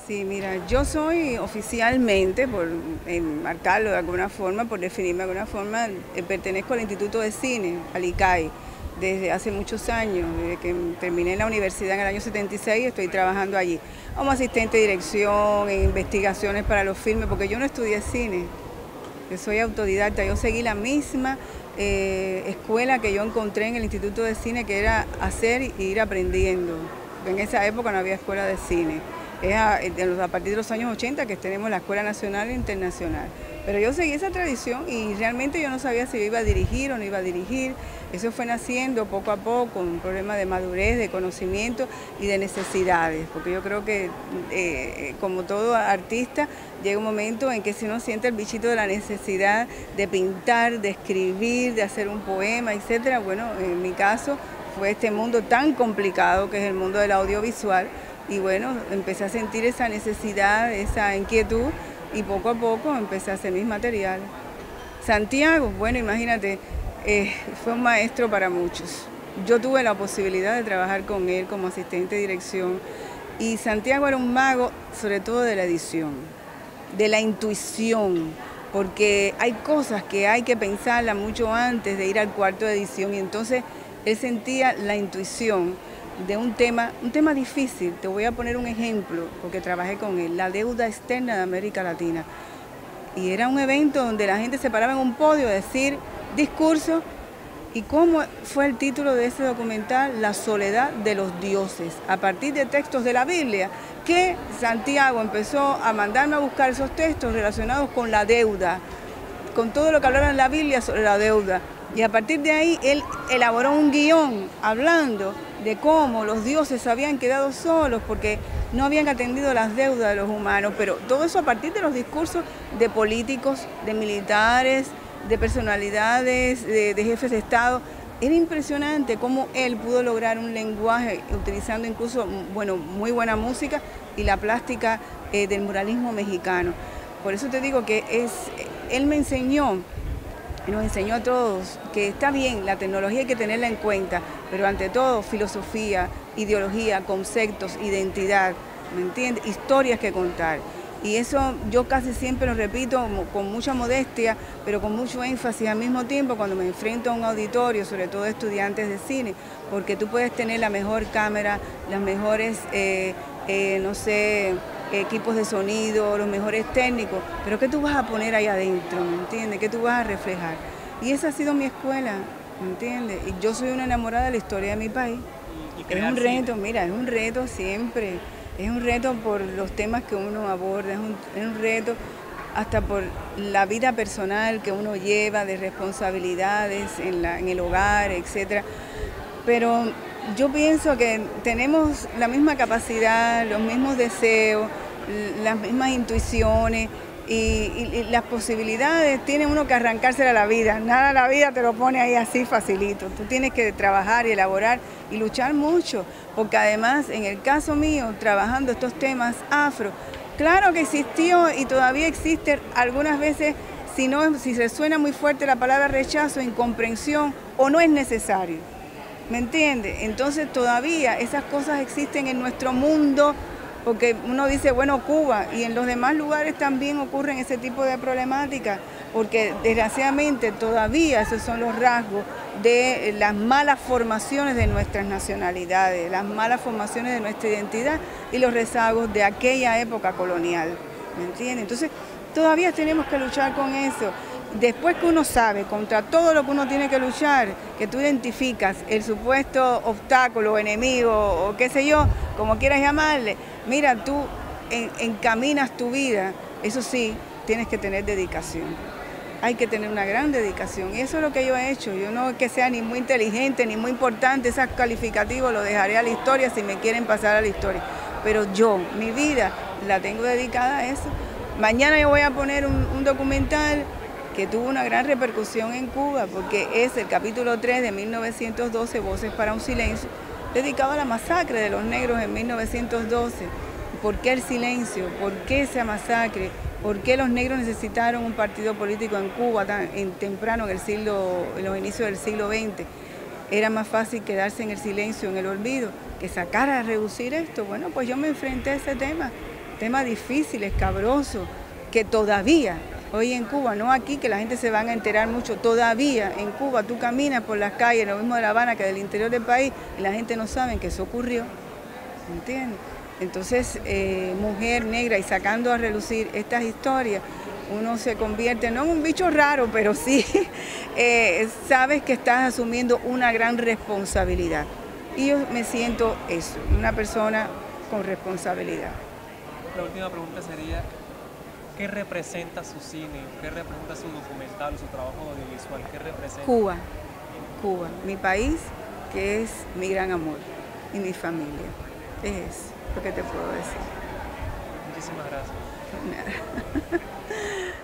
Sí, mira, yo soy oficialmente, por marcarlo de alguna forma, por definirme de alguna forma, pertenezco al Instituto de Cine, al ICAI, desde hace muchos años, desde que terminé la universidad en el año 76, estoy trabajando allí como asistente de dirección, en investigaciones para los filmes, porque yo no estudié cine, yo soy autodidacta, yo seguí la misma escuela que yo encontré en el Instituto de Cine, que era hacer y ir aprendiendo. En esa época no había escuela de cine. Es a partir de los años 80 que tenemos la Escuela Nacional e Internacional. Pero yo seguí esa tradición y realmente yo no sabía si yo iba a dirigir o no iba a dirigir. Eso fue naciendo poco a poco, un problema de madurez, de conocimiento y de necesidades. Porque yo creo que como todo artista llega un momento en que si uno siente el bichito de la necesidad de pintar, de escribir, de hacer un poema, etcétera. Bueno, en mi caso fue este mundo tan complicado que es el mundo del audiovisual. Y bueno, empecé a sentir esa necesidad, esa inquietud y poco a poco empecé a hacer mis materiales. Santiago, bueno, imagínate, fue un maestro para muchos. Yo tuve la posibilidad de trabajar con él como asistente de dirección y Santiago era un mago sobre todo de la edición, de la intuición, porque hay cosas que hay que pensarlas mucho antes de ir al cuarto de edición y entonces él sentía la intuición de un tema difícil. Te voy a poner un ejemplo, porque trabajé con él, la deuda externa de América Latina. Y era un evento donde la gente se paraba en un podio a decir discursos, y cómo fue el título de ese documental, La soledad de los dioses, a partir de textos de la Biblia, que Santiago empezó a mandarme a buscar esos textos relacionados con la deuda, con todo lo que hablaba en la Biblia sobre la deuda. Y a partir de ahí él elaboró un guión hablando de cómo los dioses habían quedado solos porque no habían atendido las deudas de los humanos, pero todo eso a partir de los discursos de políticos, de militares, de personalidades, de jefes de Estado. Era impresionante cómo él pudo lograr un lenguaje utilizando incluso, bueno, muy buena música y la plástica del muralismo mexicano. Por eso te digo que él me enseñó, nos enseñó a todos que está bien, la tecnología hay que tenerla en cuenta, pero ante todo filosofía, ideología, conceptos, identidad, ¿me entiendes? Historias que contar. Y eso yo casi siempre lo repito con mucha modestia, pero con mucho énfasis al mismo tiempo cuando me enfrento a un auditorio, sobre todo estudiantes de cine, porque tú puedes tener la mejor cámara, las mejores, no sé, equipos de sonido, los mejores técnicos, pero ¿qué tú vas a poner ahí adentro? ¿Me entiendes? ¿Qué tú vas a reflejar? Y esa ha sido mi escuela, ¿me entiendes? Y yo soy una enamorada de la historia de mi país. Es un reto, mira, es un reto siempre, es un reto por los temas que uno aborda, es un reto hasta por la vida personal que uno lleva, de responsabilidades en el hogar, etcétera. Pero yo pienso que tenemos la misma capacidad, los mismos deseos, las mismas intuiciones y las posibilidades. Tiene uno que arrancarse a la vida, nada la vida te lo pone ahí así facilito. Tú tienes que trabajar y elaborar y luchar mucho, porque además en el caso mío, trabajando estos temas afro, claro que existió y todavía existe algunas veces, si resuena muy fuerte la palabra rechazo, incomprensión o no es necesario. ¿Me entiende? Entonces todavía esas cosas existen en nuestro mundo, porque uno dice, bueno, Cuba, y en los demás lugares también ocurren ese tipo de problemáticas, porque desgraciadamente todavía esos son los rasgos de las malas formaciones de nuestras nacionalidades, las malas formaciones de nuestra identidad y los rezagos de aquella época colonial. ¿Me entiende? Entonces todavía tenemos que luchar con eso. Después que uno sabe contra todo lo que uno tiene que luchar, que tú identificas el supuesto obstáculo, enemigo o qué sé yo, como quieras llamarle, mira, tú encaminas tu vida. Eso sí, tienes que tener dedicación. Hay que tener una gran dedicación y eso es lo que yo he hecho. Yo no es que sea ni muy inteligente ni muy importante, esos calificativos los dejaré a la historia si me quieren pasar a la historia. Pero yo, mi vida, la tengo dedicada a eso. Mañana yo voy a poner un documental que tuvo una gran repercusión en Cuba, porque es el capítulo 3 de 1912, Voces para un silencio, dedicado a la masacre de los negros en 1912. ¿Por qué el silencio? ¿Por qué esa masacre? ¿Por qué los negros necesitaron un partido político en Cuba temprano en los inicios del siglo XX? Era más fácil quedarse en el silencio, en el olvido, que sacar a reducir esto. Bueno, pues yo me enfrenté a ese tema temas difíciles, escabrosos, que todavía, hoy en Cuba, no aquí que la gente se van a enterar mucho, todavía en Cuba tú caminas por las calles, lo mismo de La Habana que del interior del país, y la gente no sabe que eso ocurrió, ¿entiendes? Entonces, mujer negra y sacando a relucir estas historias, uno se convierte, no en un bicho raro, pero sí sabes que estás asumiendo una gran responsabilidad. Y yo me siento eso, una persona con responsabilidad. La última pregunta sería, ¿qué representa su cine? ¿Qué representa su documental, su trabajo audiovisual? ¿Qué representa? Cuba, Cuba, mi país, que es mi gran amor, y mi familia. Es lo que te puedo decir. Muchísimas gracias. Nada.